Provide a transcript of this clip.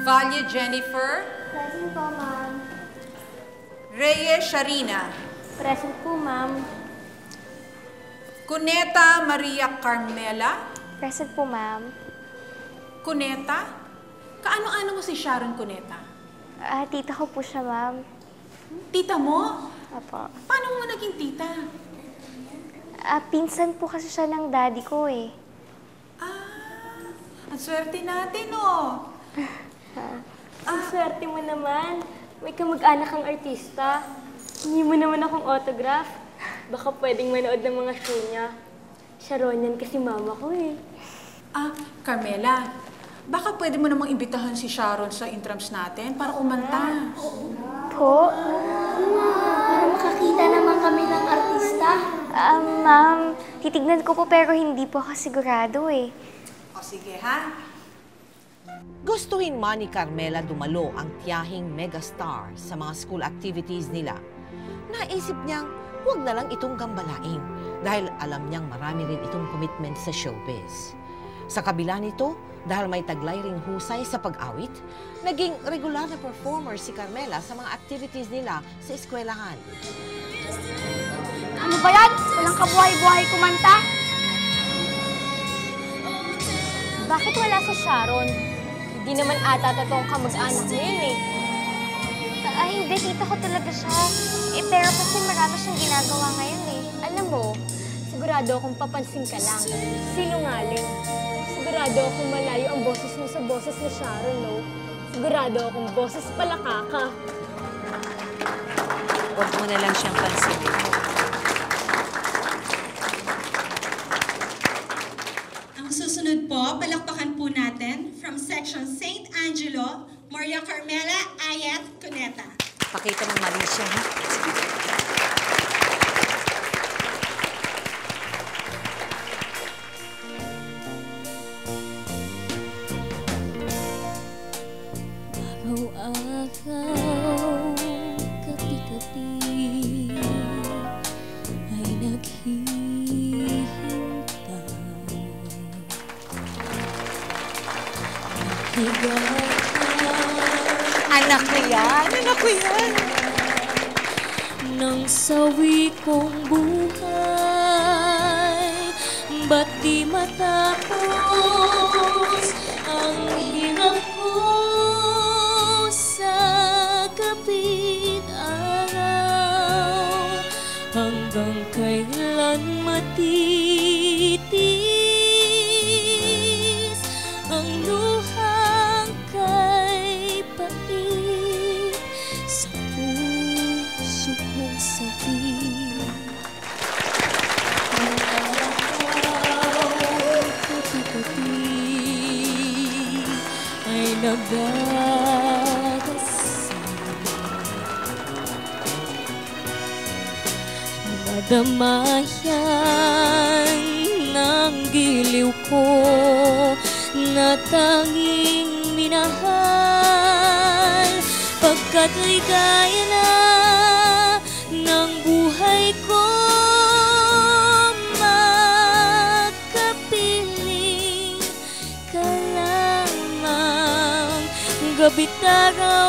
Valle Jennifer. Present po, ma'am. Reyes Sharina. Present po, ma'am. Cuneta Maria Carmela. Present po, ma'am. Cuneta? Kaano-ano mo si Sharon Cuneta? Tita ko po siya, ma'am. Tita mo? Apo. Paano mo naging tita? Pinsan po kasi siya ng daddy ko eh. Ang swerte natin, oh. Ang swerte mo naman. May kamag-anak kang artista. Hindi mo naman akong autograph. Baka pwedeng manood ng mga show niya. Sharon yan kasi mama ko eh. Carmela, baka pwede mo namang imbitahan si Sharon sa intrams natin para umanta. Po? Para makakita naman kami ng artista. Ma'am, titignan ko po pero hindi po ako sigurado eh. O sige, ha? Gustuhin man ni Carmela dumalo ang tiyahing megastar sa mga school activities nila. Naisip niyang huwag na lang itong gambalain dahil alam niyang marami rin itong commitment sa showbiz. Sa kabila nito, dahil may taglay ring husay sa pag-awit, naging regular na performer si Carmela sa mga activities nila sa eskwelahan. Ano ba yan? Walang kabuhay-buhay kumanta? Bakit wala si Sharon? Hindi naman ata totoong kamag-anak niya yun eh. Hindi, tita ko talaga siya. Pero kasi marami siyang ginagawa ngayon eh. Alam mo, sigurado akong papansin ka lang. Sinungaling. Sigurado akong malayo ang boses mo sa boses ni Sharon, no? Sigurado akong boses palaka ka. Huwag mo na lang siyang pansinin. Ang susunod po, palakpakan po natin from Section St. Angelo, Maria Carmela Ayat Cuneta. Pakita ng mali siya, ha? Araw-araw, gabi-gabi ay naghihintay. Anak ko yan! Anak ko yan! Nang sawi kong buhay, ba't di matapos ang hirap ko sa gabing araw? Hanggang kailan matitis ang luhang kay pait sa puso kong sakit? Ang araw, gabi-gabi ay nagdadasal. Madamayan ng giliw ko na tanging minahal, pagkat ligaya na ng buhay ko, makapiling ka lamang. Gabi't araw